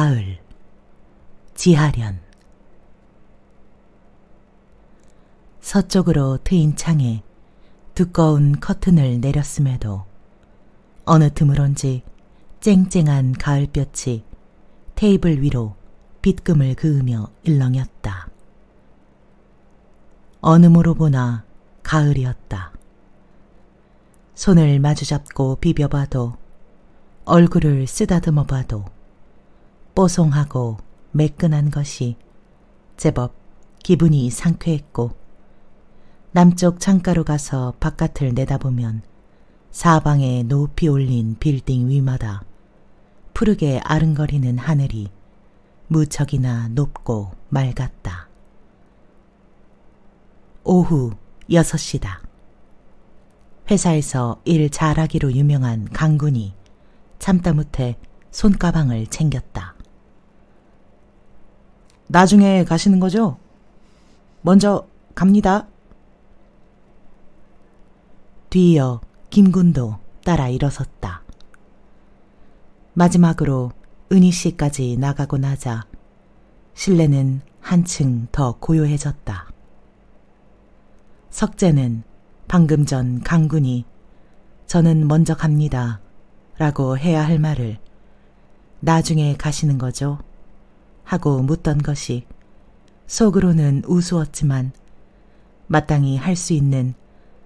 가을, 지하련. 서쪽으로 트인 창에 두꺼운 커튼을 내렸음에도 어느 틈으론지 쨍쨍한 가을볕이 테이블 위로 빗금을 그으며 일렁였다. 어느 모로 보나 가을이었다. 손을 마주잡고 비벼봐도, 얼굴을 쓰다듬어 봐도 뽀송하고 매끈한 것이 제법 기분이 상쾌했고, 남쪽 창가로 가서 바깥을 내다보면 사방에 높이 올린 빌딩 위마다 푸르게 아른거리는 하늘이 무척이나 높고 맑았다. 오후 6시다. 회사에서 일 잘하기로 유명한 강군이 참다 못해 손가방을 챙겼다. 나중에 가시는 거죠? 먼저 갑니다. 뒤이어 김군도 따라 일어섰다. 마지막으로 은희 씨까지 나가고 나자 실내는 한층 더 고요해졌다. 석재는 방금 전 강군이 저는 먼저 갑니다 라고 해야 할 말을 나중에 가시는 거죠? 하고 묻던 것이 속으로는 우스웠지만 마땅히 할 수 있는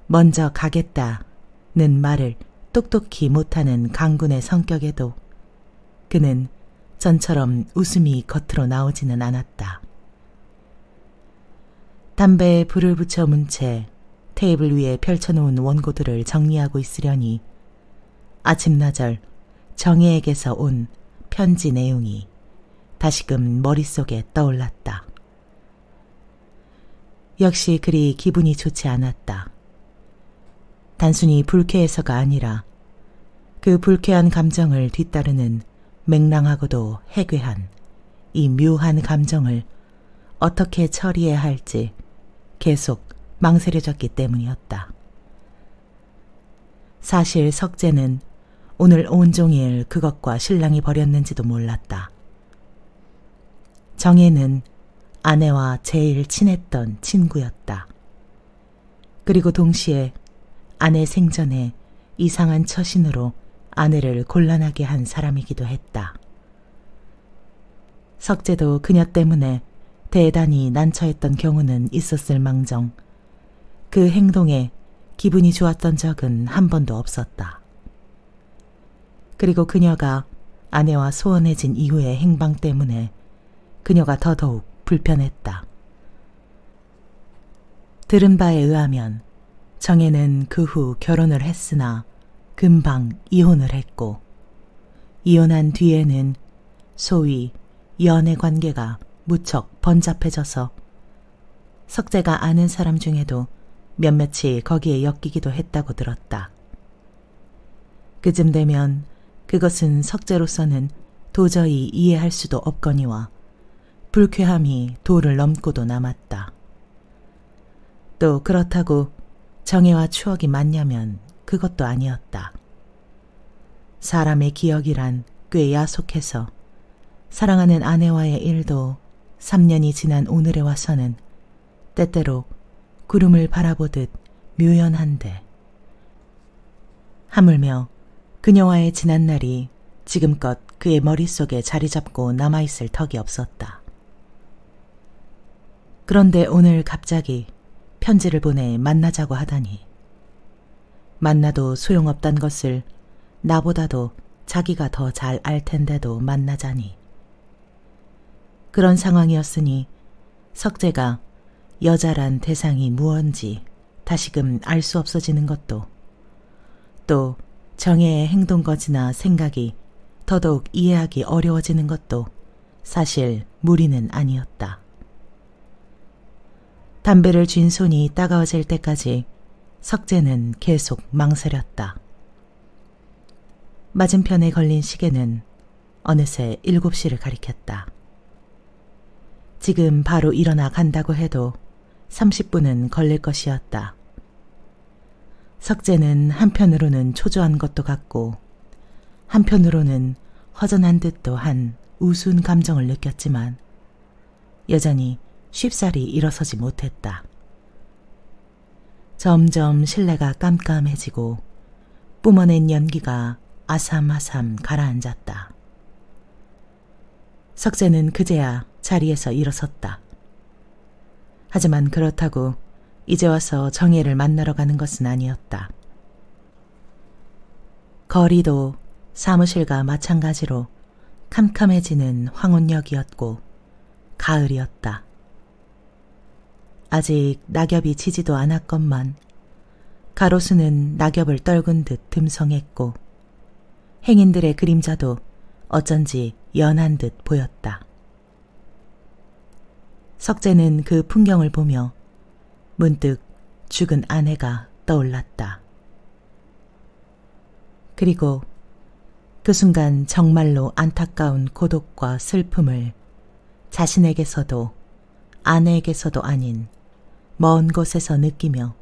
먼저 가겠다는 말을 똑똑히 못하는 강군의 성격에도 그는 전처럼 웃음이 겉으로 나오지는 않았다. 담배에 불을 붙여 문 채 테이블 위에 펼쳐놓은 원고들을 정리하고 있으려니 아침나절 정혜에게서 온 편지 내용이 다시금 머릿속에 떠올랐다. 역시 그리 기분이 좋지 않았다. 단순히 불쾌해서가 아니라 그 불쾌한 감정을 뒤따르는 맹랑하고도 해괴한 이 묘한 감정을 어떻게 처리해야 할지 계속 망설여졌기 때문이었다. 사실 석재는 오늘 온종일 그것과 실랑이 벌였는지도 몰랐다. 정혜는 아내와 제일 친했던 친구였다. 그리고 동시에 아내 생전에 이상한 처신으로 아내를 곤란하게 한 사람이기도 했다. 석재도 그녀 때문에 대단히 난처했던 경우는 있었을 망정 그 행동에 기분이 좋았던 적은 한 번도 없었다. 그리고 그녀가 아내와 소원해진 이후의 행방 때문에 그녀가 더더욱 불편했다. 들은 바에 의하면 정혜는 그 후 결혼을 했으나 금방 이혼을 했고, 이혼한 뒤에는 소위 연애 관계가 무척 번잡해져서 석재가 아는 사람 중에도 몇몇이 거기에 엮이기도 했다고 들었다. 그쯤 되면 그것은 석재로서는 도저히 이해할 수도 없거니와 불쾌함이 도를 넘고도 남았다. 또 그렇다고 정혜와 추억이 맞냐면 그것도 아니었다. 사람의 기억이란 꽤 야속해서 사랑하는 아내와의 일도 3년이 지난 오늘에 와서는 때때로 구름을 바라보듯 묘연한데, 하물며 그녀와의 지난 날이 지금껏 그의 머릿속에 자리 잡고 남아있을 턱이 없었다. 그런데 오늘 갑자기 편지를 보내 만나자고 하다니, 만나도 소용없단 것을 나보다도 자기가 더 잘 알 텐데도 만나자니, 그런 상황이었으니 석재가 여자란 대상이 무언지 다시금 알 수 없어지는 것도, 또 정혜의 행동거지나 생각이 더더욱 이해하기 어려워지는 것도 사실 무리는 아니었다. 담배를 쥔 손이 따가워질 때까지 석재는 계속 망설였다. 맞은편에 걸린 시계는 어느새 7시를 가리켰다. 지금 바로 일어나 간다고 해도 30분은 걸릴 것이었다. 석재는 한편으로는 초조한 것도 같고 한편으로는 허전한 듯도 한 우스운 감정을 느꼈지만 여전히 쉽사리 일어서지 못했다. 점점 실내가 깜깜해지고 뿜어낸 연기가 아삼아삼 가라앉았다. 석재는 그제야 자리에서 일어섰다. 하지만 그렇다고 이제 와서 정혜를 만나러 가는 것은 아니었다. 거리도 사무실과 마찬가지로 캄캄해지는 황혼역이었고 가을이었다. 아직 낙엽이 지지도 않았건만 가로수는 낙엽을 떨군 듯 듬성했고 행인들의 그림자도 어쩐지 연한 듯 보였다. 석재는 그 풍경을 보며 문득 죽은 아내가 떠올랐다. 그리고 그 순간 정말로 안타까운 고독과 슬픔을 자신에게서도 아내에게서도 아닌 먼 곳에서 느끼며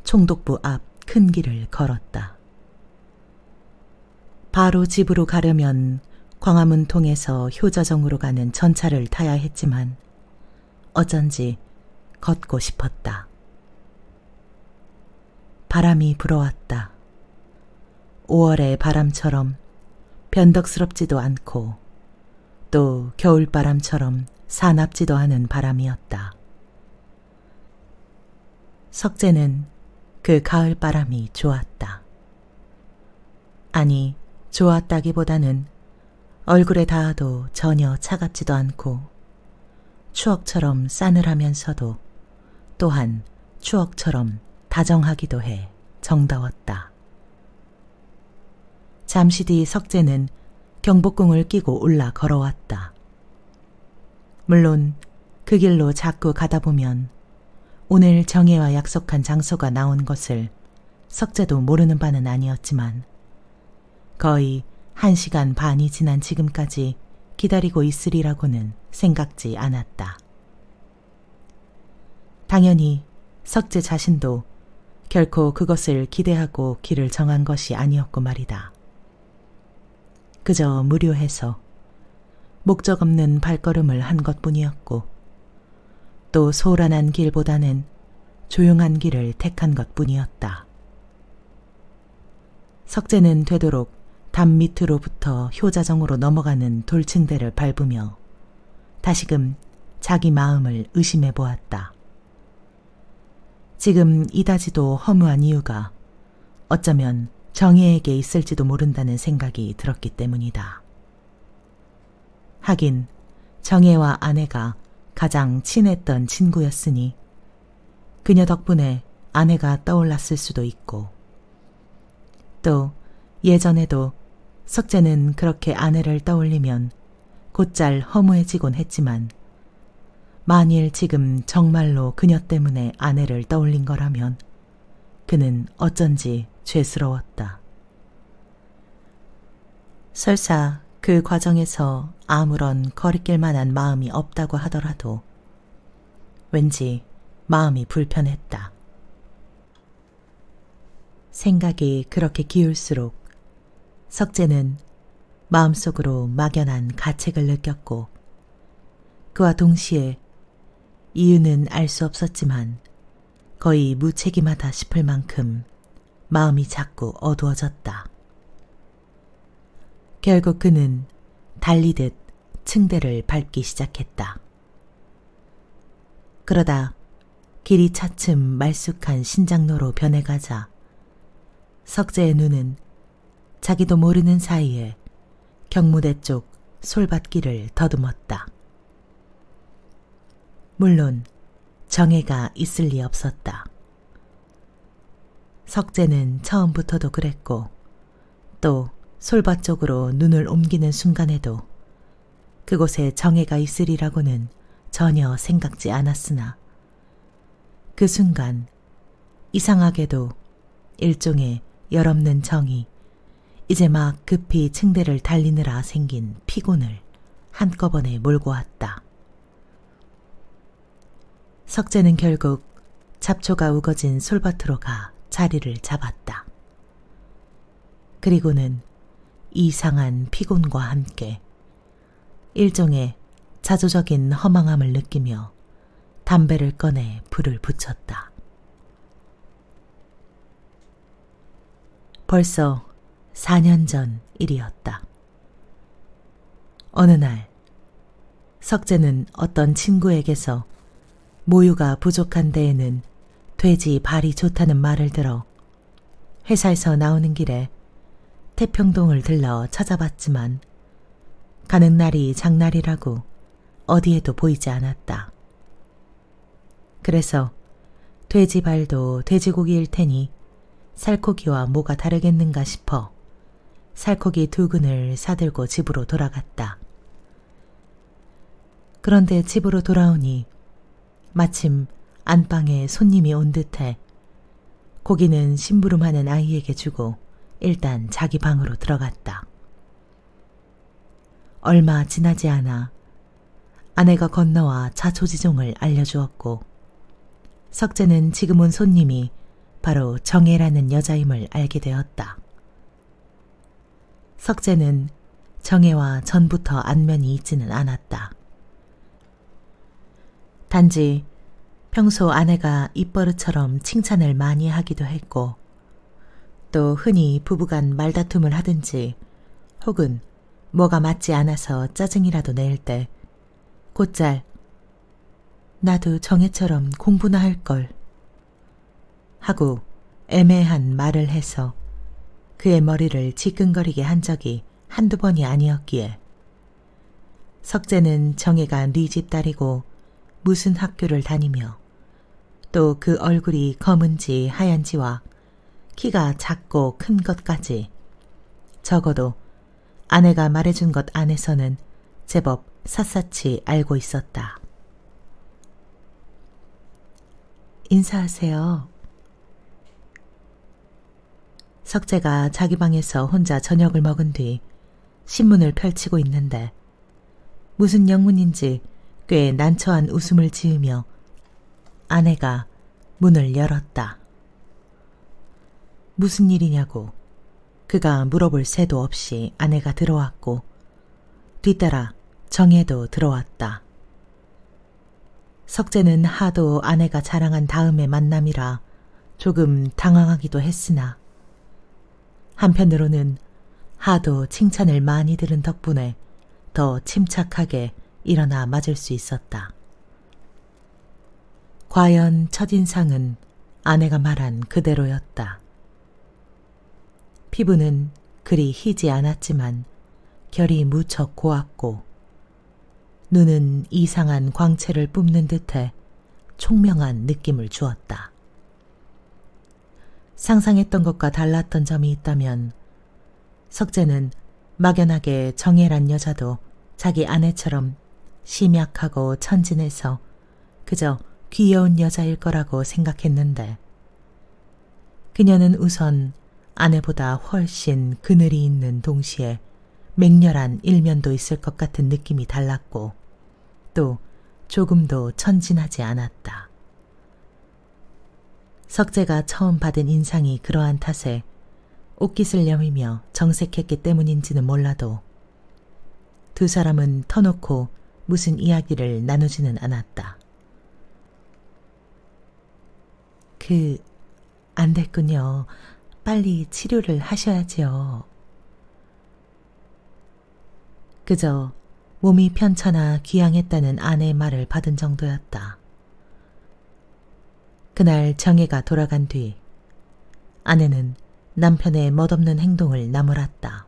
총독부 앞 큰 길을 걸었다. 바로 집으로 가려면 광화문 통해서 효자정으로 가는 전차를 타야 했지만 어쩐지 걷고 싶었다. 바람이 불어왔다. 5월의 바람처럼 변덕스럽지도 않고 또 겨울바람처럼 사납지도 않은 바람이었다. 석재는 그 가을바람이 좋았다. 아니, 좋았다기보다는 얼굴에 닿아도 전혀 차갑지도 않고 추억처럼 싸늘하면서도 또한 추억처럼 다정하기도 해 정다웠다. 잠시 뒤 석재는 경복궁을 끼고 올라 걸어왔다. 물론 그 길로 자꾸 가다 보면 오늘 정혜와 약속한 장소가 나온 것을 석재도 모르는 바는 아니었지만 거의 1시간 반이 지난 지금까지 기다리고 있으리라고는 생각지 않았다. 당연히 석재 자신도 결코 그것을 기대하고 길을 정한 것이 아니었고 말이다. 그저 무료해서 목적 없는 발걸음을 한 것뿐이었고 또 소란한 길보다는 조용한 길을 택한 것뿐이었다. 석재는 되도록 담 밑으로부터 효자정으로 넘어가는 돌층대를 밟으며 다시금 자기 마음을 의심해 보았다. 지금 이다지도 허무한 이유가 어쩌면 정혜에게 있을지도 모른다는 생각이 들었기 때문이다. 하긴 정혜와 아내가 가장 친했던 친구였으니 그녀 덕분에 아내가 떠올랐을 수도 있고 또 예전에도 석재는 그렇게 아내를 떠올리면 곧잘 허무해지곤 했지만 만일 지금 정말로 그녀 때문에 아내를 떠올린 거라면 그는 어쩐지 죄스러웠다. 설사 그 과정에서 아무런 거리낄 만한 마음이 없다고 하더라도 왠지 마음이 불편했다. 생각이 그렇게 기울수록 석재는 마음속으로 막연한 가책을 느꼈고 그와 동시에 이유는 알 수 없었지만 거의 무책임하다 싶을 만큼 마음이 자꾸 어두워졌다. 결국 그는 달리듯 층대를 밟기 시작했다. 그러다 길이 차츰 말쑥한 신장로로 변해가자 석재의 눈은 자기도 모르는 사이에 경무대 쪽 솔밭길을 더듬었다. 물론 정혜가 있을 리 없었다. 석재는 처음부터도 그랬고 또 솔밭 쪽으로 눈을 옮기는 순간에도 그곳에 정혜가 있으리라고는 전혀 생각지 않았으나 그 순간 이상하게도 일종의 열없는 정이 이제 막 급히 층대를 달리느라 생긴 피곤을 한꺼번에 몰고 왔다. 석재는 결국 잡초가 우거진 솔밭으로 가 자리를 잡았다. 그리고는 이상한 피곤과 함께 일종의 자조적인 허망함을 느끼며 담배를 꺼내 불을 붙였다. 벌써 4년 전 일이었다. 어느 날 석재는 어떤 친구에게서 모유가 부족한 데에는 돼지 발이 좋다는 말을 들어 회사에서 나오는 길에 태평동을 들러 찾아봤지만 가는 날이 장날이라고 어디에도 보이지 않았다. 그래서 돼지 발도 돼지고기일 테니 살코기와 뭐가 다르겠는가 싶어 살코기 2근을 사들고 집으로 돌아갔다. 그런데 집으로 돌아오니 마침 안방에 손님이 온 듯해 고기는 심부름하는 아이에게 주고 일단 자기 방으로 들어갔다. 얼마 지나지 않아 아내가 건너와 자초지종을 알려주었고 석재는 지금 온 손님이 바로 정혜라는 여자임을 알게 되었다. 석재는 정혜와 전부터 안면이 있지는 않았다. 단지 평소 아내가 입버릇처럼 칭찬을 많이 하기도 했고 또 흔히 부부간 말다툼을 하든지 혹은 뭐가 맞지 않아서 짜증이라도 낼 때 곧잘 나도 정혜처럼 공부나 할걸 하고 애매한 말을 해서 그의 머리를 지끈거리게 한 적이 한두 번이 아니었기에 석재는 정혜가 네 집 딸이고 무슨 학교를 다니며 또 그 얼굴이 검은지 하얀지와 키가 작고 큰 것까지 적어도 아내가 말해준 것 안에서는 제법 샅샅이 알고 있었다. 인사하세요. 석재가 자기 방에서 혼자 저녁을 먹은 뒤 신문을 펼치고 있는데 무슨 영문인지 꽤 난처한 웃음을 지으며 아내가 문을 열었다. 무슨 일이냐고 그가 물어볼 새도 없이 아내가 들어왔고 뒤따라 정혜도 들어왔다. 석재는 하도 아내가 자랑한 다음의 만남이라 조금 당황하기도 했으나 한편으로는 하도 칭찬을 많이 들은 덕분에 더 침착하게 일어나 맞을 수 있었다. 과연 첫인상은 아내가 말한 그대로였다. 피부는 그리 희지 않았지만 결이 무척 고왔고 눈은 이상한 광채를 뿜는 듯해 총명한 느낌을 주었다. 상상했던 것과 달랐던 점이 있다면 석재는 막연하게 정혜란 여자도 자기 아내처럼 심약하고 천진해서 그저 귀여운 여자일 거라고 생각했는데 그녀는 우선 아내보다 훨씬 그늘이 있는 동시에 맹렬한 일면도 있을 것 같은 느낌이 달랐고 또 조금도 천진하지 않았다. 석재가 처음 받은 인상이 그러한 탓에 옷깃을 여미며 정색했기 때문인지는 몰라도 두 사람은 터놓고 무슨 이야기를 나누지는 않았다. 안 됐군요. 빨리 치료를 하셔야지요. 그저 몸이 편찮아 귀향했다는 아내의 말을 받은 정도였다. 그날 정혜가 돌아간 뒤 아내는 남편의 멋없는 행동을 나무랐다.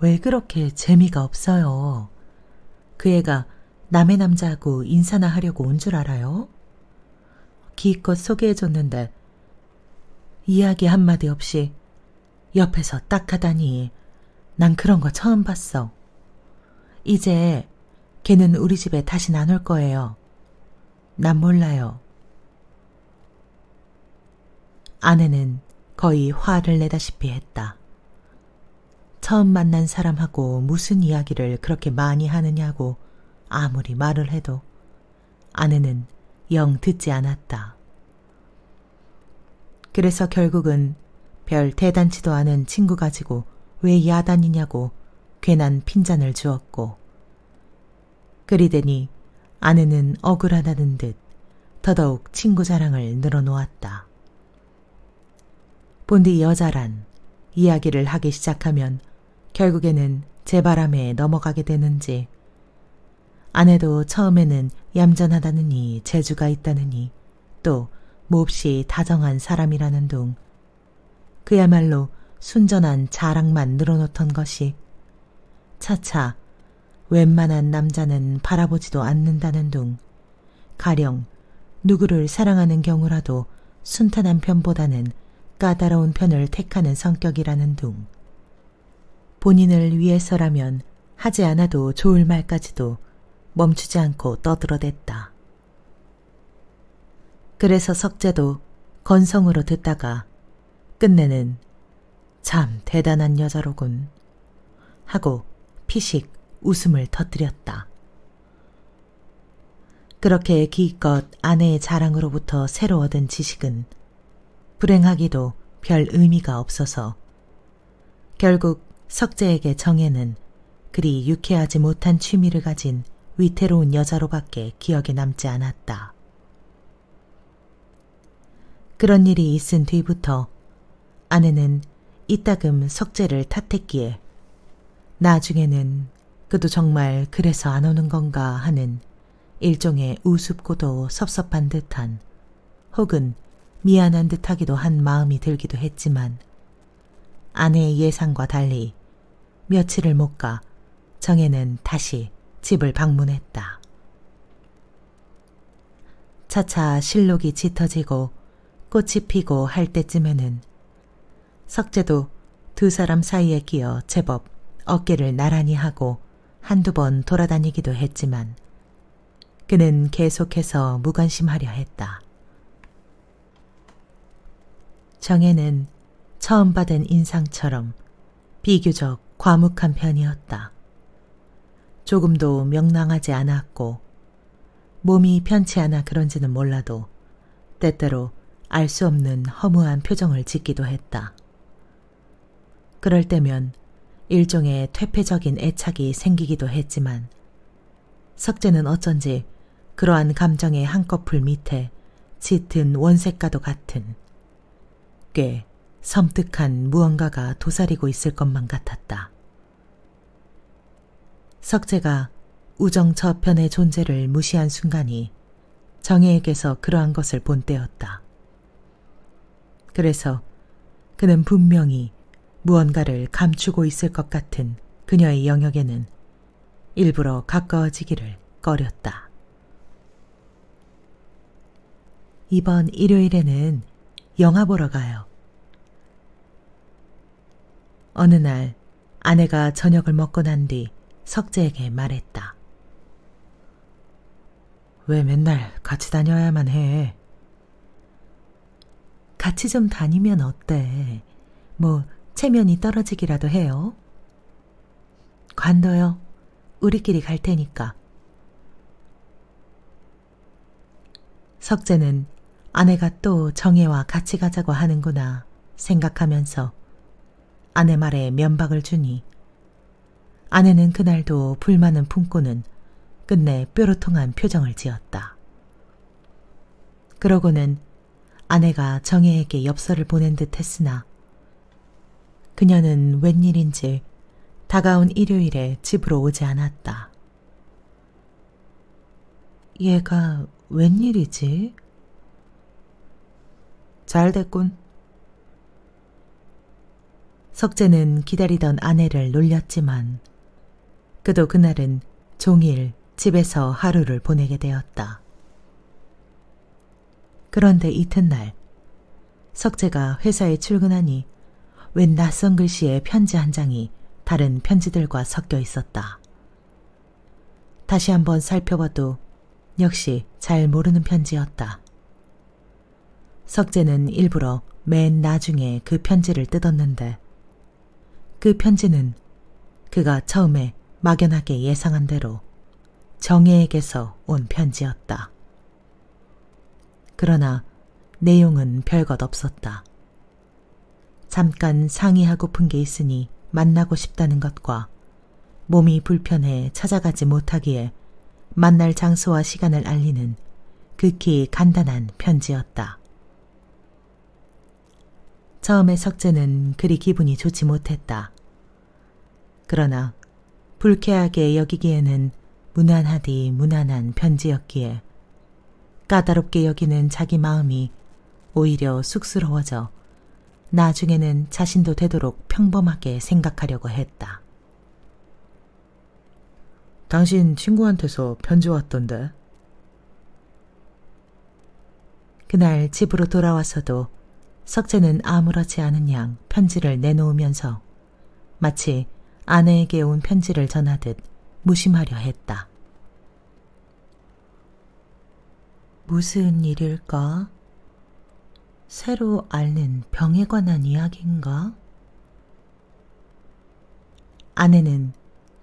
왜 그렇게 재미가 없어요? 그 애가 남의 남자하고 인사나 하려고 온 줄 알아요? 기껏 소개해줬는데 이야기 한마디 없이 옆에서 딱 하다니 난 그런 거 처음 봤어. 이제 걔는 우리 집에 다신 안 올 거예요. 난 몰라요. 아내는 거의 화를 내다시피 했다. 처음 만난 사람하고 무슨 이야기를 그렇게 많이 하느냐고 아무리 말을 해도 아내는 영 듣지 않았다. 그래서 결국은 별 대단치도 않은 친구 가지고 왜 야단이냐고 괜한 핀잔을 주었고, 그리더니 아내는 억울하다는 듯 더더욱 친구 자랑을 늘어놓았다. 본디 여자란 이야기를 하기 시작하면 결국에는 제 바람에 넘어가게 되는지, 아내도 처음에는 얌전하다느니 재주가 있다느니 또 몹시 다정한 사람이라는 둥, 그야말로 순전한 자랑만 늘어놓던 것이 차차 웬만한 남자는 바라보지도 않는다는 둥, 가령 누구를 사랑하는 경우라도 순탄한 편보다는 까다로운 편을 택하는 성격이라는 둥, 본인을 위해서라면 하지 않아도 좋을 말까지도 멈추지 않고 떠들어댔다. 그래서 석재도 건성으로 듣다가 끝내는 참 대단한 여자로군 하고 피식 웃음을 터뜨렸다. 그렇게 기껏 아내의 자랑으로부터 새로 얻은 지식은 불행하기도 별 의미가 없어서 결국 석재에게 정혜는 그리 유쾌하지 못한 취미를 가진 위태로운 여자로밖에 기억에 남지 않았다. 그런 일이 있은 뒤부터 아내는 이따금 석재를 탓했기에 나중에는 그도 정말 그래서 안 오는 건가 하는 일종의 우습고도 섭섭한 듯한 혹은 미안한 듯하기도 한 마음이 들기도 했지만 아내의 예상과 달리 며칠을 못 가 정혜는 다시 집을 방문했다. 차차 실록이 짙어지고 꽃이 피고 할 때쯤에는 석재도 두 사람 사이에 끼어 제법 어깨를 나란히 하고 한두 번 돌아다니기도 했지만 그는 계속해서 무관심하려 했다. 정혜는 처음 받은 인상처럼 비교적 과묵한 편이었다. 조금도 명랑하지 않았고 몸이 편치 않아 그런지는 몰라도 때때로 알 수 없는 허무한 표정을 짓기도 했다. 그럴 때면 일종의 퇴폐적인 애착이 생기기도 했지만 석재는 어쩐지 그러한 감정의 한꺼풀 밑에 짙은 원색과도 같은 꽤 섬뜩한 무언가가 도사리고 있을 것만 같았다. 석재가 우정 저편의 존재를 무시한 순간이 정혜에게서 그러한 것을 본 때였다. 그래서 그는 분명히 무언가를 감추고 있을 것 같은 그녀의 영역에는 일부러 가까워지기를 꺼렸다. 이번 일요일에는 영화 보러 가요. 어느 날 아내가 저녁을 먹고 난 뒤 석재에게 말했다. 왜 맨날 같이 다녀야만 해? 같이 좀 다니면 어때? 뭐 체면이 떨어지기라도 해요. 관둬요. 우리끼리 갈 테니까. 석재는 아내가 또 정혜와 같이 가자고 하는구나 생각하면서 아내 말에 면박을 주니 아내는 그날도 불만은 품고는 끝내 뾰로통한 표정을 지었다. 그러고는 아내가 정혜에게 엽서를 보낸 듯 했으나 그녀는 웬일인지 다가온 일요일에 집으로 오지 않았다. 얘가 웬일이지? 잘 됐군. 석재는 기다리던 아내를 놀렸지만 그도 그날은 종일 집에서 하루를 보내게 되었다. 그런데 이튿날 석재가 회사에 출근하니 웬 낯선 글씨의 편지 한 장이 다른 편지들과 섞여 있었다. 다시 한번 살펴봐도 역시 잘 모르는 편지였다. 석재는 일부러 맨 나중에 그 편지를 뜯었는데 그 편지는 그가 처음에 막연하게 예상한 대로 정혜에게서 온 편지였다. 그러나 내용은 별것 없었다. 잠깐 상의하고픈 게 있으니 만나고 싶다는 것과 몸이 불편해 찾아가지 못하기에 만날 장소와 시간을 알리는 극히 간단한 편지였다. 처음에 석재는 그리 기분이 좋지 못했다. 그러나 불쾌하게 여기기에는 무난하디 무난한 편지였기에 까다롭게 여기는 자기 마음이 오히려 쑥스러워져 나중에는 자신도 되도록 평범하게 생각하려고 했다. 당신 친구한테서 편지 왔던데? 그날 집으로 돌아와서도 석재는 아무렇지 않은 양 편지를 내놓으면서 마치 아내에게 온 편지를 전하듯 무심하려 했다. 무슨 일일까? 새로 앓는 병에 관한 이야기인가? 아내는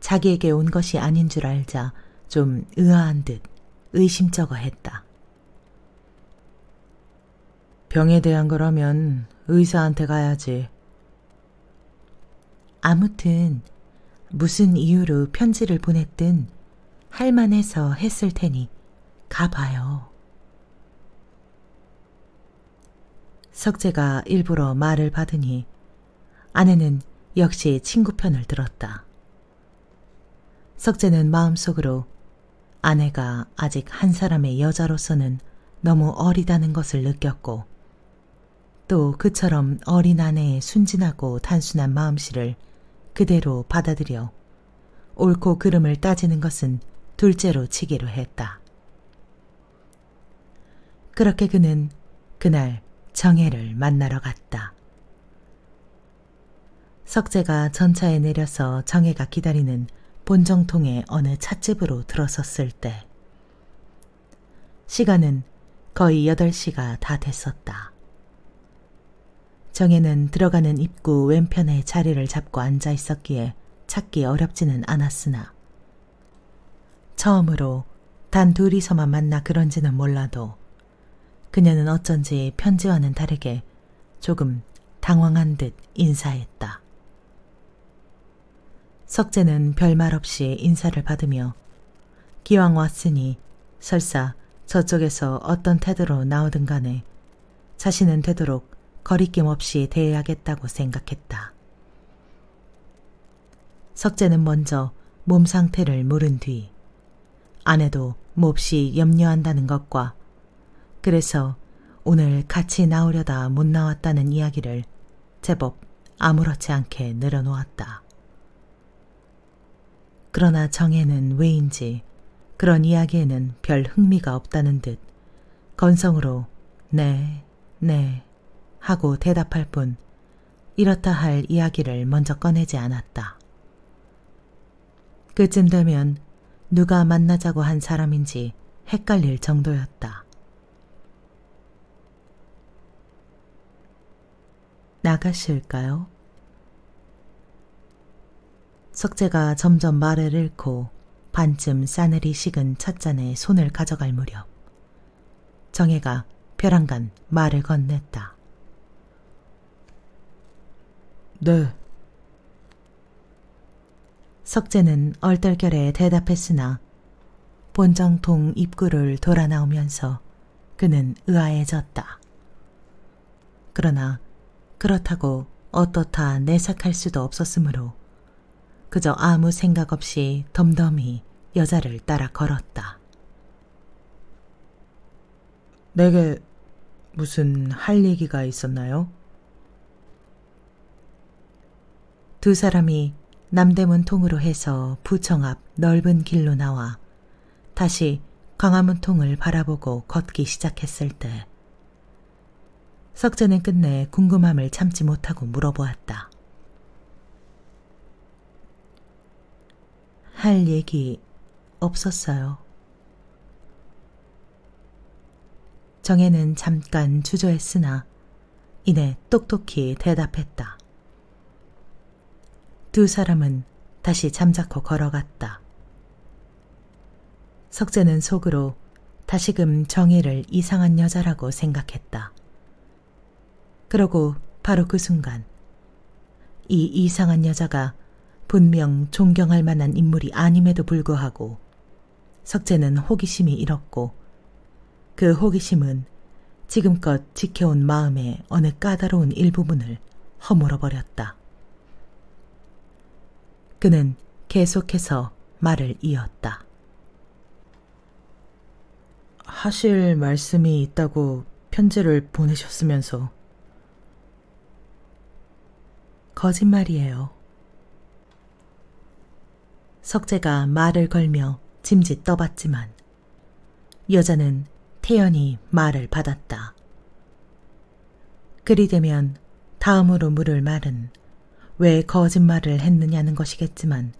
자기에게 온 것이 아닌 줄 알자 좀 의아한 듯 의심쩍어 했다. 병에 대한 거라면 의사한테 가야지. 아무튼 무슨 이유로 편지를 보냈든 할만해서 했을 테니 가봐요. 석재가 일부러 말을 받으니 아내는 역시 친구 편을 들었다. 석재는 마음속으로 아내가 아직 한 사람의 여자로서는 너무 어리다는 것을 느꼈고 또 그처럼 어린 아내의 순진하고 단순한 마음씨를 그대로 받아들여 옳고 그름을 따지는 것은 둘째로 치기로 했다. 그렇게 그는 그날 정혜를 만나러 갔다. 석재가 전차에 내려서 정혜가 기다리는 본정통의 어느 찻집으로 들어섰을 때 시간은 거의 8시가 다 됐었다. 정혜는 들어가는 입구 왼편에 자리를 잡고 앉아 있었기에 찾기 어렵지는 않았으나 처음으로 단 둘이서만 만나 그런지는 몰라도 그녀는 어쩐지 편지와는 다르게 조금 당황한 듯 인사했다. 석재는 별말 없이 인사를 받으며 기왕 왔으니 설사 저쪽에서 어떤 태도로 나오든 간에 자신은 되도록 거리낌 없이 대해야겠다고 생각했다. 석재는 먼저 몸 상태를 물은 뒤 아내도 몹시 염려한다는 것과 그래서 오늘 같이 나오려다 못 나왔다는 이야기를 제법 아무렇지 않게 늘어놓았다. 그러나 정혜는 왜인지 그런 이야기에는 별 흥미가 없다는 듯 건성으로 네 하고 대답할 뿐 이렇다 할 이야기를 먼저 꺼내지 않았다. 그쯤 되면 누가 만나자고 한 사람인지 헷갈릴 정도였다. 나가실까요? 석재가 점점 말을 잃고 반쯤 싸늘히 식은 찻잔에 손을 가져갈 무렵 정혜가 벼랑간 말을 건넸다. 네. 석재는 얼떨결에 대답했으나 본정통 입구를 돌아 나오면서 그는 의아해졌다. 그러나 그렇다고 어떻다 내색할 수도 없었으므로 그저 아무 생각 없이 덤덤히 여자를 따라 걸었다. 내게 무슨 할 얘기가 있었나요? 두 사람이 남대문 통으로 해서 부청 앞 넓은 길로 나와 다시 광화문 통을 바라보고 걷기 시작했을 때 석재는 끝내 궁금함을 참지 못하고 물어보았다. 할 얘기 없었어요. 정혜는 잠깐 주저했으나 이내 똑똑히 대답했다. 두 사람은 다시 잠자코 걸어갔다. 석재는 속으로 다시금 정혜를 이상한 여자라고 생각했다. 그러고 바로 그 순간 이 이상한 여자가 분명 존경할 만한 인물이 아님에도 불구하고 석재는 호기심이 일었고 그 호기심은 지금껏 지켜온 마음의 어느 까다로운 일부분을 허물어버렸다. 그는 계속해서 말을 이었다. 하실 말씀이 있다고 편지를 보내셨으면서. 거짓말이에요. 석재가 말을 걸며 짐짓 떠봤지만 여자는 태연히 말을 받았다. 그리 되면 다음으로 물을 말은 왜 거짓말을 했느냐는 것이겠지만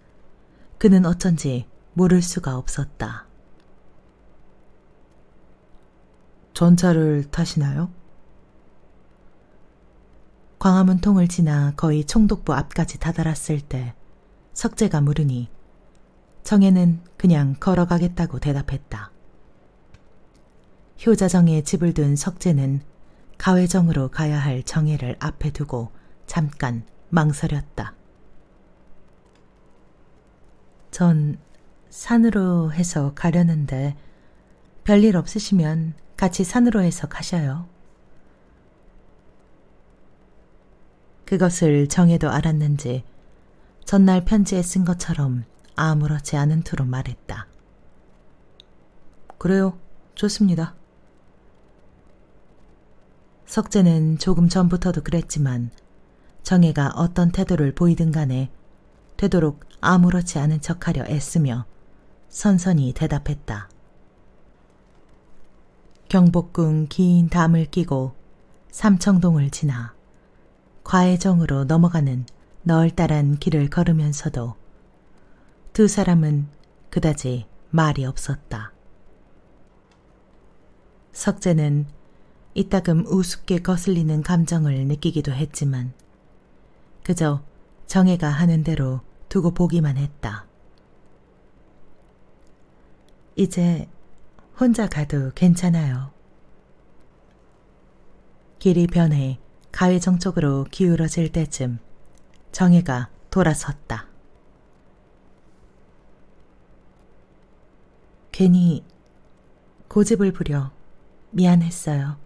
그는 어쩐지 모를 수가 없었다. 전차를 타시나요? 광화문통을 지나 거의 총독부 앞까지 다다랐을 때 석재가 물으니 정혜는 그냥 걸어가겠다고 대답했다. 효자정에 집을 둔 석재는 가회정으로 가야 할 정혜를 앞에 두고 잠깐 망설였다. 전 산으로 해서 가려는데 별일 없으시면 같이 산으로 해서 가셔요. 그것을 정혜도 알았는지 전날 편지에 쓴 것처럼 아무렇지 않은 투로 말했다. 그래요, 좋습니다. 석재는 조금 전부터도 그랬지만 정혜가 어떤 태도를 보이든 간에 되도록 아무렇지 않은 척하려 애쓰며 선선히 대답했다. 경복궁 긴 담을 끼고 삼청동을 지나 과해정으로 넘어가는 널따란 길을 걸으면서도 두 사람은 그다지 말이 없었다. 석재는 이따금 우습게 거슬리는 감정을 느끼기도 했지만 그저 정혜가 하는 대로 두고 보기만 했다. 이제 혼자 가도 괜찮아요. 길이 변해 가회정 쪽으로 기울어질 때쯤 정혜가 돌아섰다. 괜히 고집을 부려 미안했어요.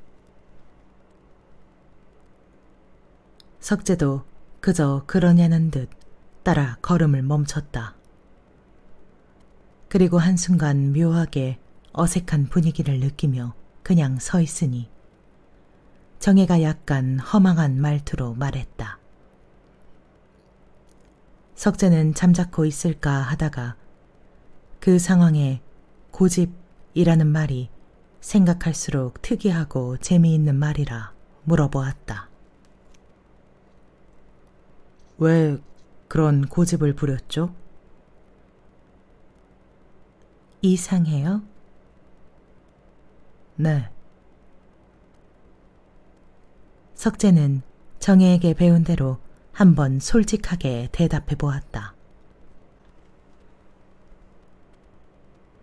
석재도 그저 그러냐는 듯 따라 걸음을 멈췄다. 그리고 한순간 묘하게 어색한 분위기를 느끼며 그냥 서 있으니 정혜가 약간 허망한 말투로 말했다. 석재는 잠자코 있을까 하다가 그 상황에 고집이라는 말이 생각할수록 특이하고 재미있는 말이라 물어보았다. 왜 그런 고집을 부렸죠? 이상해요? 네. 석재는 정혜에게 배운 대로 한번 솔직하게 대답해 보았다.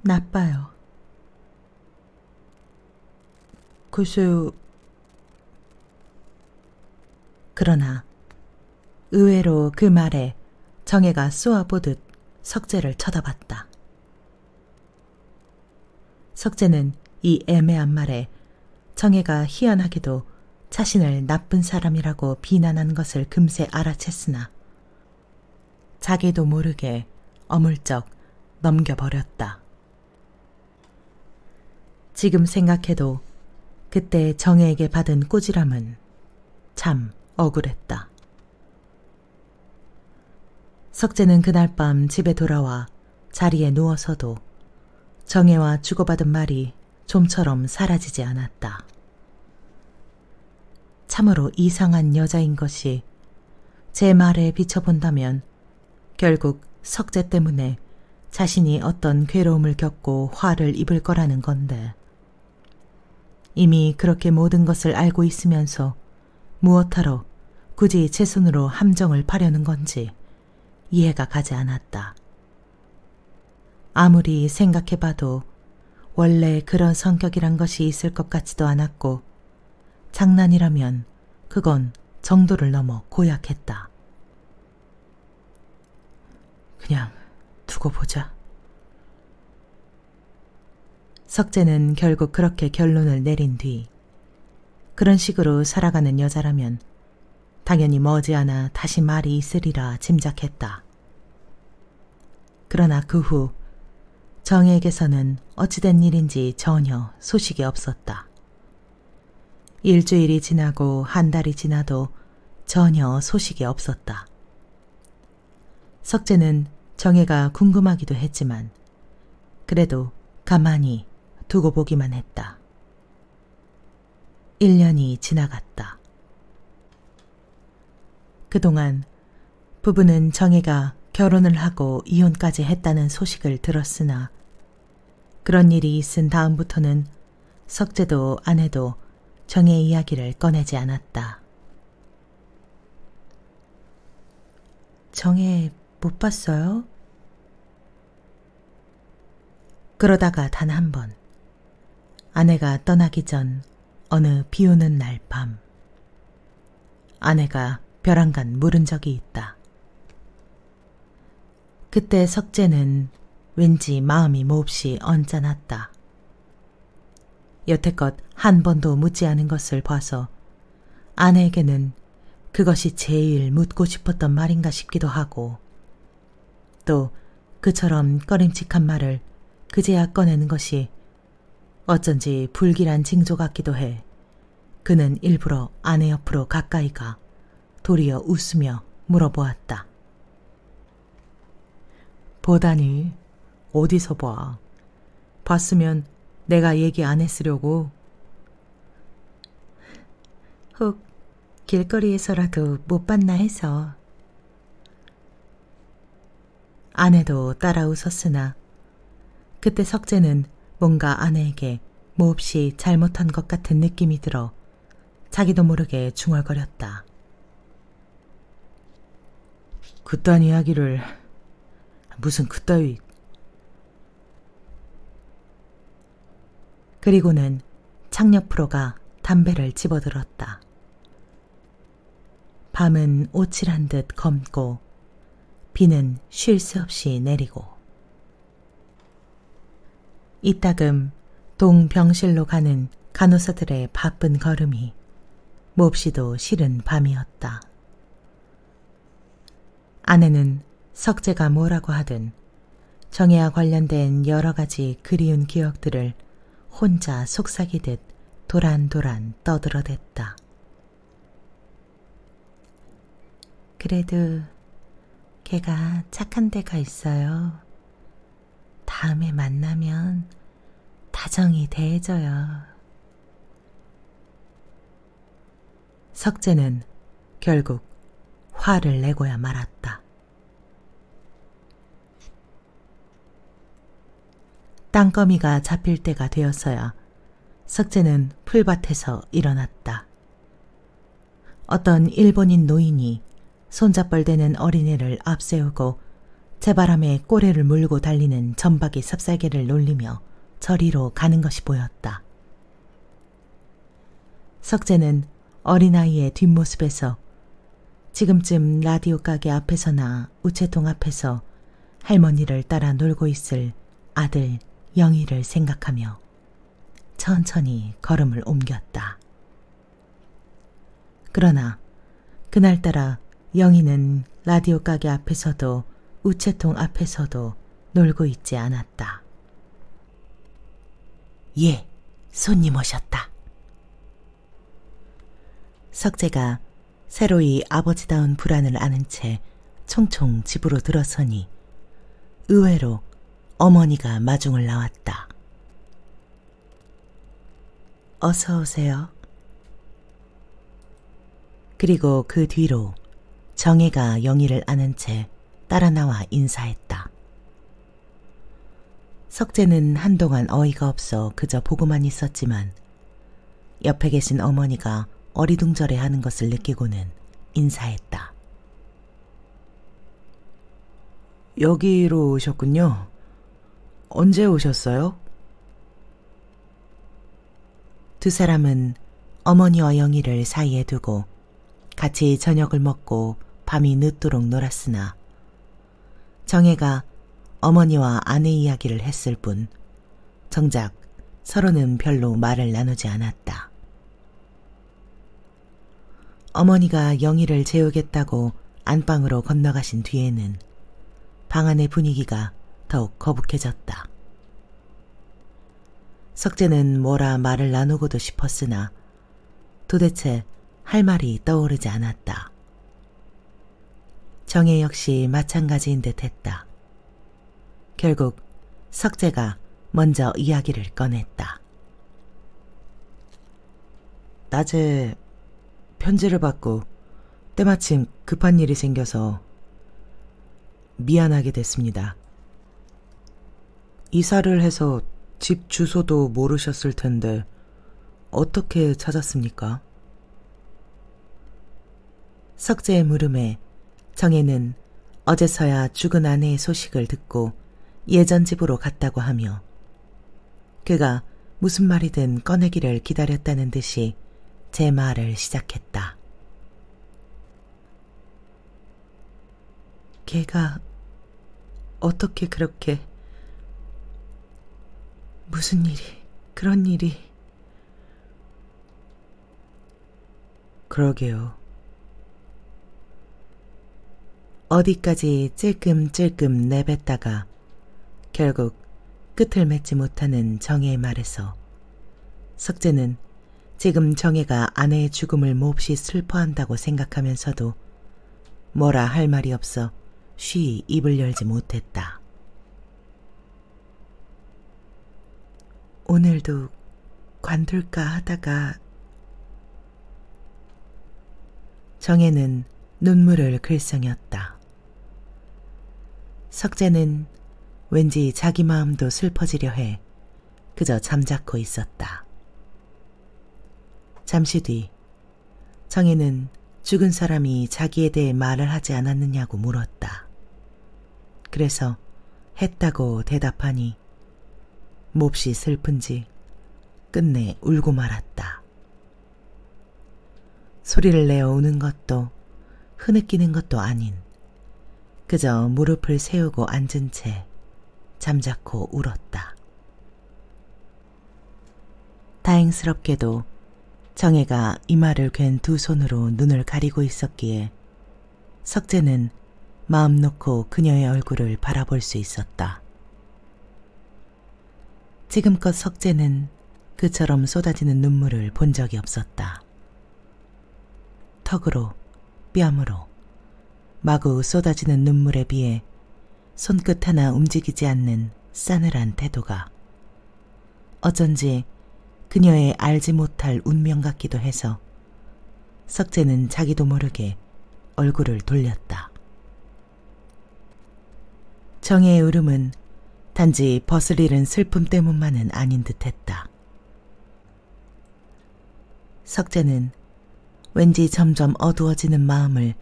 나빠요. 글쎄요. 그러나 의외로 그 말에 정혜가 쏘아보듯 석재를 쳐다봤다. 석재는 이 애매한 말에 정혜가 희한하게도 자신을 나쁜 사람이라고 비난한 것을 금세 알아챘으나 자기도 모르게 어물쩍 넘겨버렸다. 지금 생각해도 그때 정혜에게 받은 꼬지람은 참 억울했다. 석재는 그날 밤 집에 돌아와 자리에 누워서도 정혜와 주고받은 말이 좀처럼 사라지지 않았다. 참으로 이상한 여자인 것이 제 말에 비춰본다면 결국 석재 때문에 자신이 어떤 괴로움을 겪고 화를 입을 거라는 건데 이미 그렇게 모든 것을 알고 있으면서 무엇하러 굳이 제 손으로 함정을 파려는 건지 이해가 가지 않았다. 아무리 생각해봐도 원래 그런 성격이란 것이 있을 것 같지도 않았고 장난이라면 그건 정도를 넘어 고약했다. 그냥 두고 보자. 석재는 결국 그렇게 결론을 내린 뒤 그런 식으로 살아가는 여자라면 당연히 머지않아 다시 말이 있으리라 짐작했다. 그러나 그 후 정혜에게서는 어찌된 일인지 전혀 소식이 없었다. 일주일이 지나고 한 달이 지나도 전혀 소식이 없었다. 석재는 정혜가 궁금하기도 했지만 그래도 가만히 두고 보기만 했다. 1년이 지나갔다. 그동안 부부는 정혜가 결혼을 하고 이혼까지 했다는 소식을 들었으나 그런 일이 있은 다음부터는 석재도 아내도 정혜 이야기를 꺼내지 않았다. 정혜 못 봤어요? 그러다가 단 한 번 아내가 떠나기 전 어느 비오는 날 밤 아내가 벼랑간 물은 적이 있다. 그때 석재는 왠지 마음이 몹시 언짢았다. 여태껏 한 번도 묻지 않은 것을 봐서 아내에게는 그것이 제일 묻고 싶었던 말인가 싶기도 하고 또 그처럼 꺼림칙한 말을 그제야 꺼내는 것이 어쩐지 불길한 징조 같기도 해 그는 일부러 아내 옆으로 가까이 가 도리어 웃으며 물어보았다. 보다니 어디서 봐. 봤으면 내가 얘기 안 했으려고. 혹 길거리에서라도 못 봤나 해서. 아내도 따라 웃었으나 그때 석재는 뭔가 아내에게 몹시 잘못한 것 같은 느낌이 들어 자기도 모르게 중얼거렸다. 그딴 이야기를 무슨 그따위. 그리고는 창 옆으로 가 담배를 집어들었다. 밤은 오칠한 듯 검고 비는 쉴 새 없이 내리고 이따금 동병실로 가는 간호사들의 바쁜 걸음이 몹시도 싫은 밤이었다. 아내는 석재가 뭐라고 하든 정혜와 관련된 여러 가지 그리운 기억들을 혼자 속삭이듯 도란도란 떠들어댔다. 그래도 걔가 착한 데가 있어요. 다음에 만나면 다정히 대해줘요. 석재는 결국 화를 내고야 말았다. 땅거미가 잡힐 때가 되었어야 석재는 풀밭에서 일어났다. 어떤 일본인 노인이 손잡벌대는 어린애를 앞세우고 제바람에 꼬레를 물고 달리는 점박이 삽살개를 놀리며 저리로 가는 것이 보였다. 석재는 어린아이의 뒷모습에서 지금쯤 라디오 가게 앞에서나 우체통 앞에서 할머니를 따라 놀고 있을 아들 영희를 생각하며 천천히 걸음을 옮겼다. 그러나 그날따라 영희는 라디오 가게 앞에서도 우체통 앞에서도 놀고 있지 않았다. 예, 손님 오셨다. 석재가 새로이 아버지다운 불안을 아는 채 총총 집으로 들어서니 의외로 어머니가 마중을 나왔다. 어서 오세요. 그리고 그 뒤로 정혜가 영희를 아는 채 따라 나와 인사했다. 석재는 한동안 어이가 없어 그저 보고만 있었지만 옆에 계신 어머니가 어리둥절해하는 것을 느끼고는 인사했다. 여기로 오셨군요. 언제 오셨어요? 두 사람은 어머니와 영희를 사이에 두고 같이 저녁을 먹고 밤이 늦도록 놀았으나 정혜가 어머니와 아내 이야기를 했을 뿐 정작 서로는 별로 말을 나누지 않았다. 어머니가 영희를 재우겠다고 안방으로 건너가신 뒤에는 방 안의 분위기가 더욱 거북해졌다. 석재는 뭐라 말을 나누고도 싶었으나 도대체 할 말이 떠오르지 않았다. 정혜 역시 마찬가지인 듯 했다. 결국 석재가 먼저 이야기를 꺼냈다. 낮에 편지를 받고 때마침 급한 일이 생겨서 미안하게 됐습니다. 이사를 해서 집 주소도 모르셨을 텐데 어떻게 찾았습니까? 석재의 물음에 정혜는 어제서야 죽은 아내의 소식을 듣고 예전 집으로 갔다고 하며 그가 무슨 말이든 꺼내기를 기다렸다는 듯이 제 말을 시작했다. 걔가 어떻게 그렇게 무슨 일이 그런 일이 그러게요. 어디까지 찔끔찔끔 내뱉다가 결국 끝을 맺지 못하는 정혜의 말에서 석재는 지금 정혜가 아내의 죽음을 몹시 슬퍼한다고 생각하면서도 뭐라 할 말이 없어 쉬이 입을 열지 못했다. 오늘도 관둘까 하다가 정혜는 눈물을 글썽였다. 석재는 왠지 자기 마음도 슬퍼지려 해 그저 잠자코 있었다. 잠시 뒤 정혜는 죽은 사람이 자기에 대해 말을 하지 않았느냐고 물었다. 그래서 했다고 대답하니 몹시 슬픈지 끝내 울고 말았다. 소리를 내어 우는 것도 흐느끼는 것도 아닌 그저 무릎을 세우고 앉은 채 잠자코 울었다. 다행스럽게도 정혜가 이마를 괜 두 손으로 눈을 가리고 있었기에 석재는 마음 놓고 그녀의 얼굴을 바라볼 수 있었다. 지금껏 석재는 그처럼 쏟아지는 눈물을 본 적이 없었다. 턱으로, 뺨으로 마구 쏟아지는 눈물에 비해 손끝 하나 움직이지 않는 싸늘한 태도가 어쩐지 그녀의 알지 못할 운명 같기도 해서 석재는 자기도 모르게 얼굴을 돌렸다. 정혜의 울음은 단지 벗을 잃은 슬픔 때문만은 아닌 듯했다. 석재는 왠지 점점 어두워지는 마음을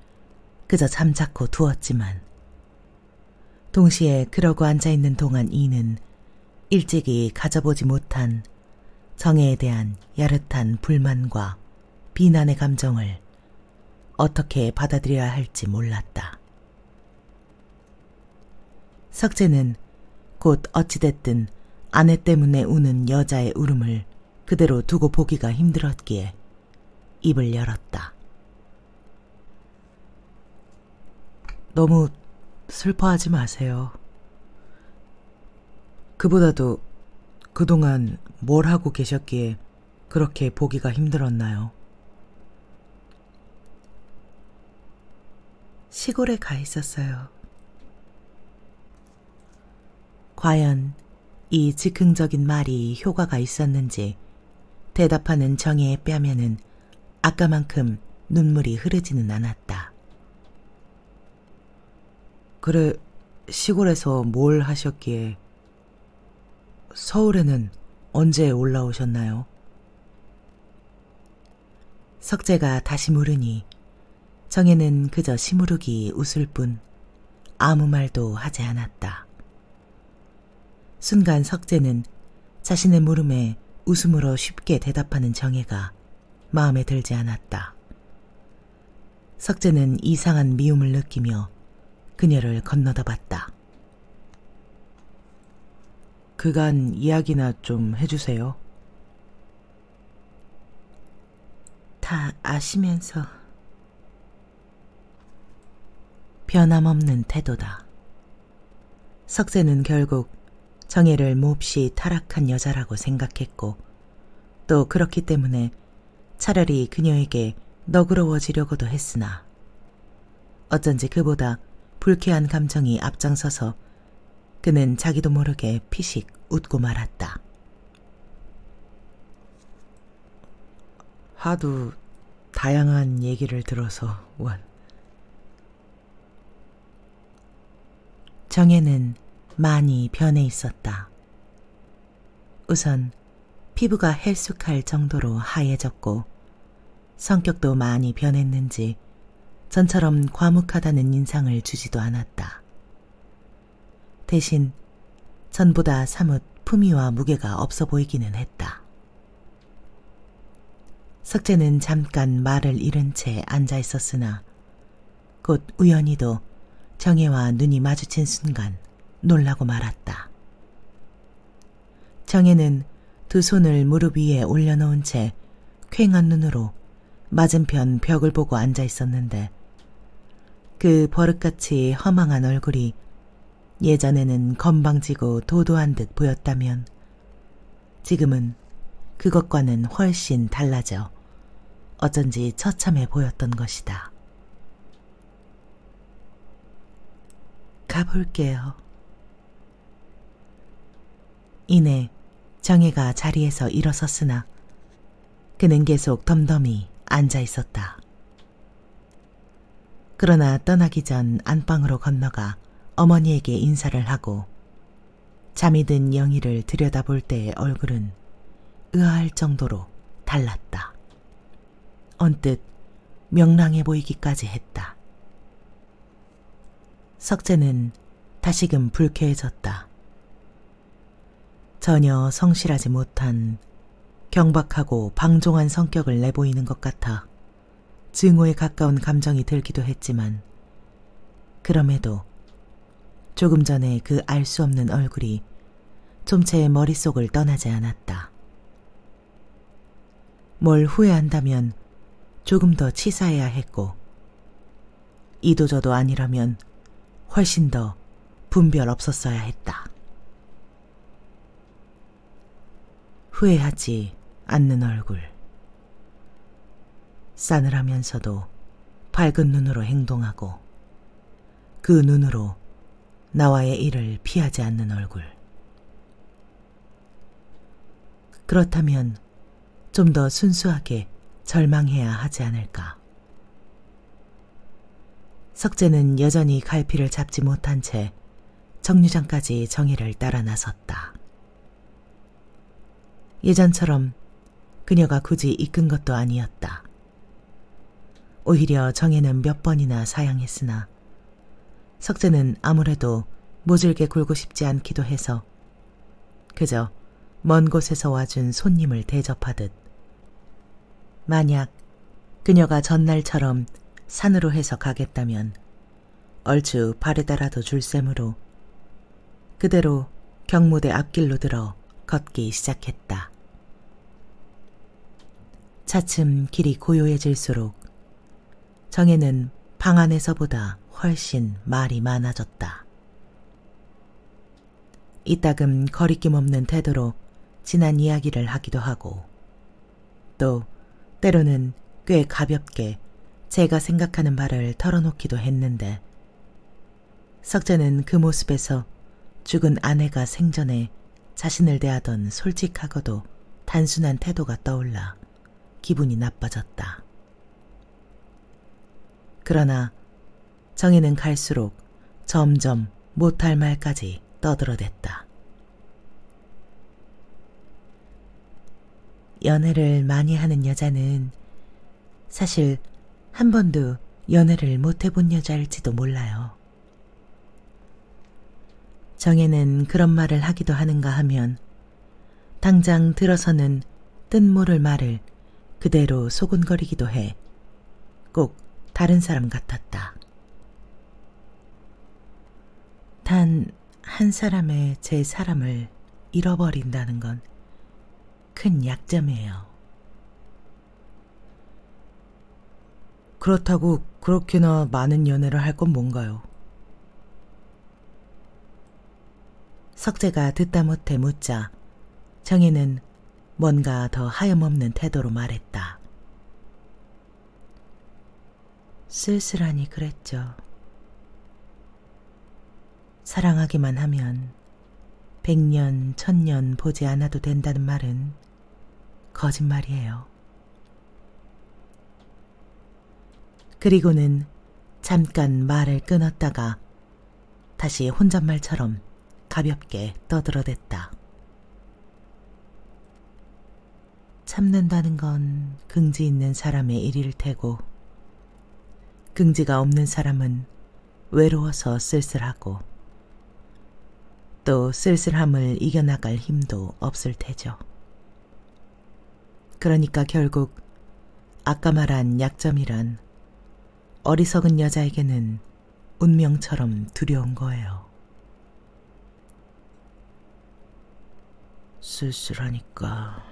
그저 잠자코 두었지만 동시에 그러고 앉아있는 동안 이는 일찍이 가져보지 못한 정혜에 대한 야릇한 불만과 비난의 감정을 어떻게 받아들여야 할지 몰랐다. 석재는 곧 어찌됐든 아내 때문에 우는 여자의 울음을 그대로 두고 보기가 힘들었기에 입을 열었다. 너무 슬퍼하지 마세요. 그보다도 그동안 뭘 하고 계셨기에 그렇게 보기가 힘들었나요? 시골에 가 있었어요. 과연 이 즉흥적인 말이 효과가 있었는지 대답하는 정혜의 뺨에는 아까만큼 눈물이 흐르지는 않았다. 그래, 시골에서 뭘 하셨기에 서울에는 언제 올라오셨나요? 석재가 다시 물으니 정혜는 그저 시무룩이 웃을 뿐 아무 말도 하지 않았다. 순간 석재는 자신의 물음에 웃음으로 쉽게 대답하는 정혜가 마음에 들지 않았다. 석재는 이상한 미움을 느끼며 그녀를 건너다 봤다. 그간 이야기나 좀 해주세요. 다 아시면서. 변함없는 태도다. 석재는 결국 정혜를 몹시 타락한 여자라고 생각했고 또 그렇기 때문에 차라리 그녀에게 너그러워지려고도 했으나 어쩐지 그보다 불쾌한 감정이 앞장서서 그는 자기도 모르게 피식 웃고 말았다. 하도 다양한 얘기를 들어서 원. 정혜는 많이 변해 있었다. 우선 피부가 헬쑥할 정도로 하얘졌고 성격도 많이 변했는지 전처럼 과묵하다는 인상을 주지도 않았다. 대신 전보다 사뭇 품위와 무게가 없어 보이기는 했다. 석재는 잠깐 말을 잃은 채 앉아 있었으나 곧 우연히도 정혜와 눈이 마주친 순간 놀라고 말았다. 정혜는 두 손을 무릎 위에 올려놓은 채 퀭한 눈으로 맞은편 벽을 보고 앉아 있었는데 그 버릇같이 허망한 얼굴이 예전에는 건방지고 도도한 듯 보였다면 지금은 그것과는 훨씬 달라져 어쩐지 처참해 보였던 것이다. 가볼게요. 이내 정혜가 자리에서 일어섰으나 그는 계속 덤덤히 앉아 있었다. 그러나 떠나기 전 안방으로 건너가 어머니에게 인사를 하고 잠이 든 영희를 들여다볼 때의 얼굴은 의아할 정도로 달랐다. 언뜻 명랑해 보이기까지 했다. 석재는 다시금 불쾌해졌다. 전혀 성실하지 못한 경박하고 방종한 성격을 내보이는 것 같아 증오에 가까운 감정이 들기도 했지만 그럼에도 조금 전에 그 알 수 없는 얼굴이 좀채 머릿속을 떠나지 않았다. 뭘 후회한다면 조금 더 치사해야 했고 이도저도 아니라면 훨씬 더 분별 없었어야 했다. 후회하지 않는 얼굴. 싸늘하면서도 밝은 눈으로 행동하고 그 눈으로 나와의 일을 피하지 않는 얼굴. 그렇다면 좀 더 순수하게 절망해야 하지 않을까. 석재는 여전히 갈피를 잡지 못한 채 정류장까지 정혜를 따라 나섰다. 예전처럼 그녀가 굳이 이끈 것도 아니었다. 오히려 정혜는 몇 번이나 사양했으나 석재는 아무래도 모질게 굴고 싶지 않기도 해서 그저 먼 곳에서 와준 손님을 대접하듯 만약 그녀가 전날처럼 산으로 해서 가겠다면 얼추 바래다라도 줄 셈으로 그대로 경무대 앞길로 들어 걷기 시작했다. 차츰 길이 고요해질수록 정혜는 방 안에서보다 훨씬 말이 많아졌다. 이따금 거리낌 없는 태도로 지난 이야기를 하기도 하고 또 때로는 꽤 가볍게 제가 생각하는 바를 털어놓기도 했는데 석재는 그 모습에서 죽은 아내가 생전에 자신을 대하던 솔직하고도 단순한 태도가 떠올라 기분이 나빠졌다. 그러나 정혜는 갈수록 점점 못할 말까지 떠들어댔다. 연애를 많이 하는 여자는 사실 한 번도 연애를 못 해본 여자일지도 몰라요. 정혜는 그런 말을 하기도 하는가 하면 당장 들어서는 뜻 모를 말을 그대로 소곤거리기도 해 꼭 다른 사람 같았다. 단 한 사람의 제 사람을 잃어버린다는 건 큰 약점이에요. 그렇다고 그렇게나 많은 연애를 할 건 뭔가요? 석재가 듣다 못해 묻자 정혜는 뭔가 더 하염없는 태도로 말했다. 쓸쓸하니 그랬죠. 사랑하기만 하면 100년, 1000년 보지 않아도 된다는 말은 거짓말이에요. 그리고는 잠깐 말을 끊었다가 다시 혼잣말처럼 가볍게 떠들어댔다. 참는다는 건 긍지 있는 사람의 일일 테고 긍지가 없는 사람은 외로워서 쓸쓸하고 또 쓸쓸함을 이겨나갈 힘도 없을 테죠. 그러니까 결국 아까 말한 약점이란 어리석은 여자에게는 운명처럼 두려운 거예요. 쓸쓸하니까.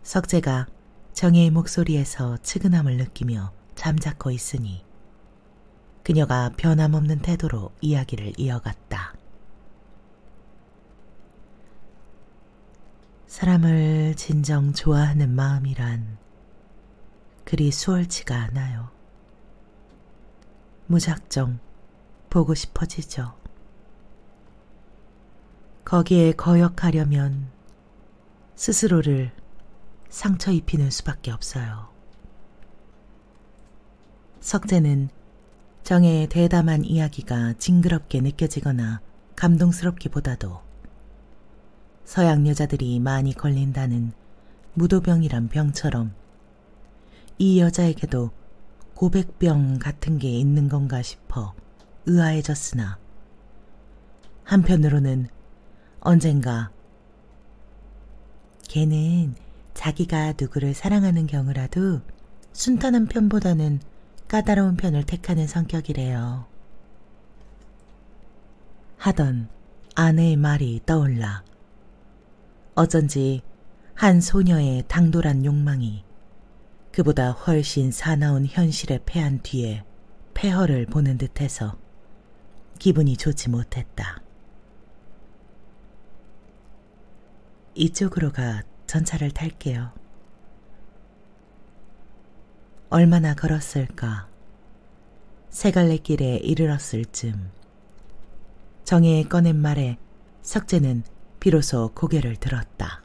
석재가 정혜의 목소리에서 측은함을 느끼며 잠자코 있으니 그녀가 변함없는 태도로 이야기를 이어갔다. 사람을 진정 좋아하는 마음이란 그리 수월치가 않아요. 무작정 보고 싶어지죠. 거기에 거역하려면 스스로를 상처 입히는 수밖에 없어요. 석재는 정혜의 대담한 이야기가 징그럽게 느껴지거나 감동스럽기보다도 서양 여자들이 많이 걸린다는 무도병이란 병처럼 이 여자에게도 고백병 같은 게 있는 건가 싶어 의아해졌으나 한편으로는 언젠가 걔는 자기가 누구를 사랑하는 경우라도 순탄한 편보다는 까다로운 편을 택하는 성격이래요. 하던 아내의 말이 떠올라 어쩐지 한 소녀의 당돌한 욕망이 그보다 훨씬 사나운 현실에 패한 뒤에 폐허를 보는 듯해서 기분이 좋지 못했다. 이쪽으로 가 전차를 탈게요. 얼마나 걸었을까. 세갈래길에 이르렀을 즈음 정혜의 꺼낸 말에 석재는 비로소 고개를 들었다.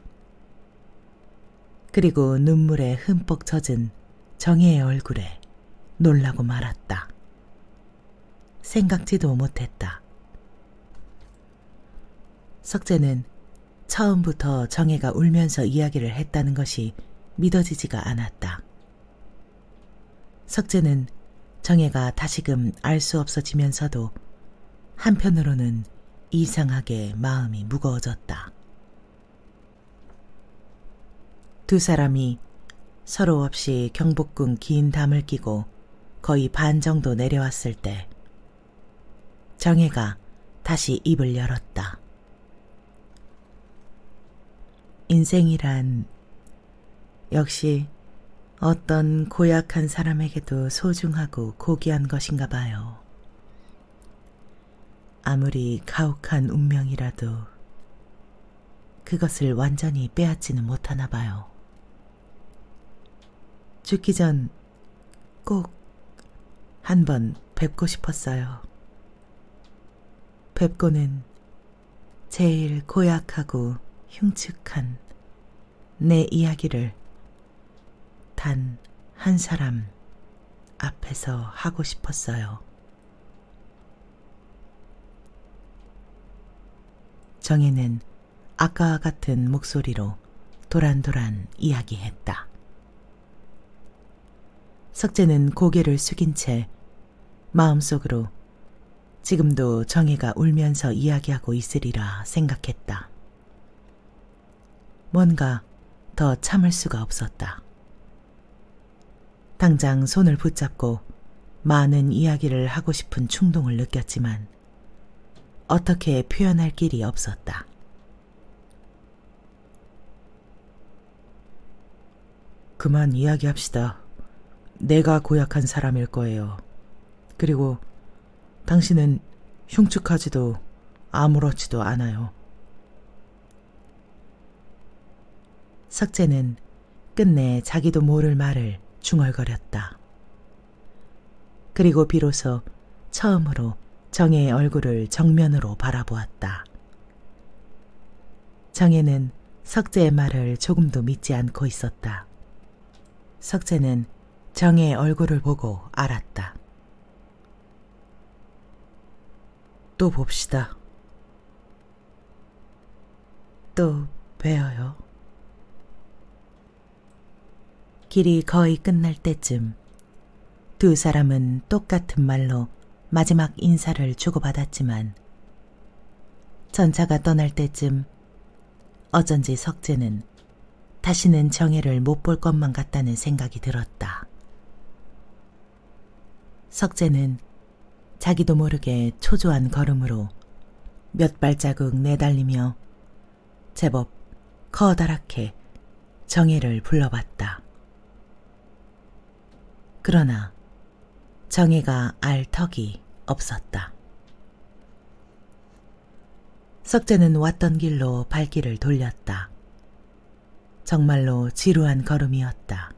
그리고 눈물에 흠뻑 젖은 정혜의 얼굴에 놀라고 말았다. 생각지도 못했다. 석재는 처음부터 정혜가 울면서 이야기를 했다는 것이 믿어지지가 않았다. 석재는 정혜가 다시금 알 수 없어지면서도 한편으로는 이상하게 마음이 무거워졌다. 두 사람이 서로 없이 경복궁 긴 담을 끼고 거의 반 정도 내려왔을 때 정혜가 다시 입을 열었다. 인생이란 역시 어떤 고약한 사람에게도 소중하고 고귀한 것인가 봐요. 아무리 가혹한 운명이라도 그것을 완전히 빼앗지는 못하나 봐요. 죽기 전 꼭 한번 뵙고 싶었어요. 뵙고는 제일 고약하고 흉측한 내 이야기를 단 한 사람 앞에서 하고 싶었어요. 정혜는 아까와 같은 목소리로 도란도란 이야기했다. 석재는 고개를 숙인 채 마음속으로 지금도 정혜가 울면서 이야기하고 있으리라 생각했다. 뭔가 더 참을 수가 없었다. 당장 손을 붙잡고 많은 이야기를 하고 싶은 충동을 느꼈지만 어떻게 표현할 길이 없었다. 그만 이야기합시다. 내가 고약한 사람일 거예요. 그리고 당신은 흉측하지도 아무렇지도 않아요. 석재는 끝내 자기도 모를 말을 중얼거렸다. 그리고 비로소 처음으로 정혜의 얼굴을 정면으로 바라보았다. 정혜는 석재의 말을 조금도 믿지 않고 있었다. 석재는 정혜의 얼굴을 보고 알았다. 또 봅시다. 또 뵈어요. 길이 거의 끝날 때쯤 두 사람은 똑같은 말로 마지막 인사를 주고받았지만 전차가 떠날 때쯤 어쩐지 석재는 다시는 정혜를 못 볼 것만 같다는 생각이 들었다. 석재는 자기도 모르게 초조한 걸음으로 몇 발자국 내달리며 제법 커다랗게 정혜를 불러봤다. 그러나 정혜가 알 턱이 없었다. 석재는 왔던 길로 발길을 돌렸다. 정말로 지루한 걸음이었다.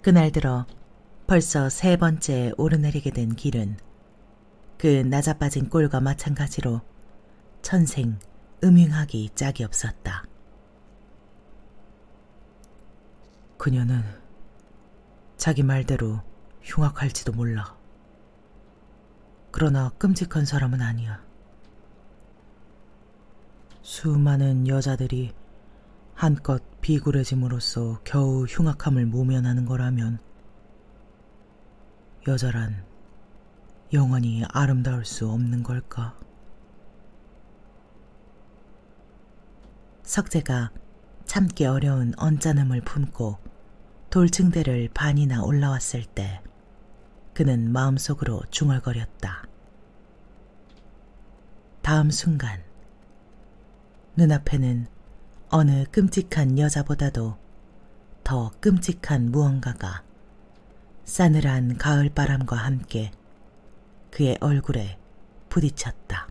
그날 들어 벌써 3번째 오르내리게 된 길은 그 낮아빠진 꼴과 마찬가지로 천생 음흉하기 짝이 없었다. 그녀는 자기 말대로 흉악할지도 몰라. 그러나 끔찍한 사람은 아니야. 수많은 여자들이 한껏 비굴해짐으로써 겨우 흉악함을 모면하는 거라면 여자란 영원히 아름다울 수 없는 걸까? 석재가 참기 어려운 언짢음을 품고 돌층대를 반이나 올라왔을 때 그는 마음속으로 중얼거렸다. 다음 순간 눈앞에는 어느 끔찍한 여자보다도 더 끔찍한 무언가가 싸늘한 가을바람과 함께 그의 얼굴에 부딪혔다.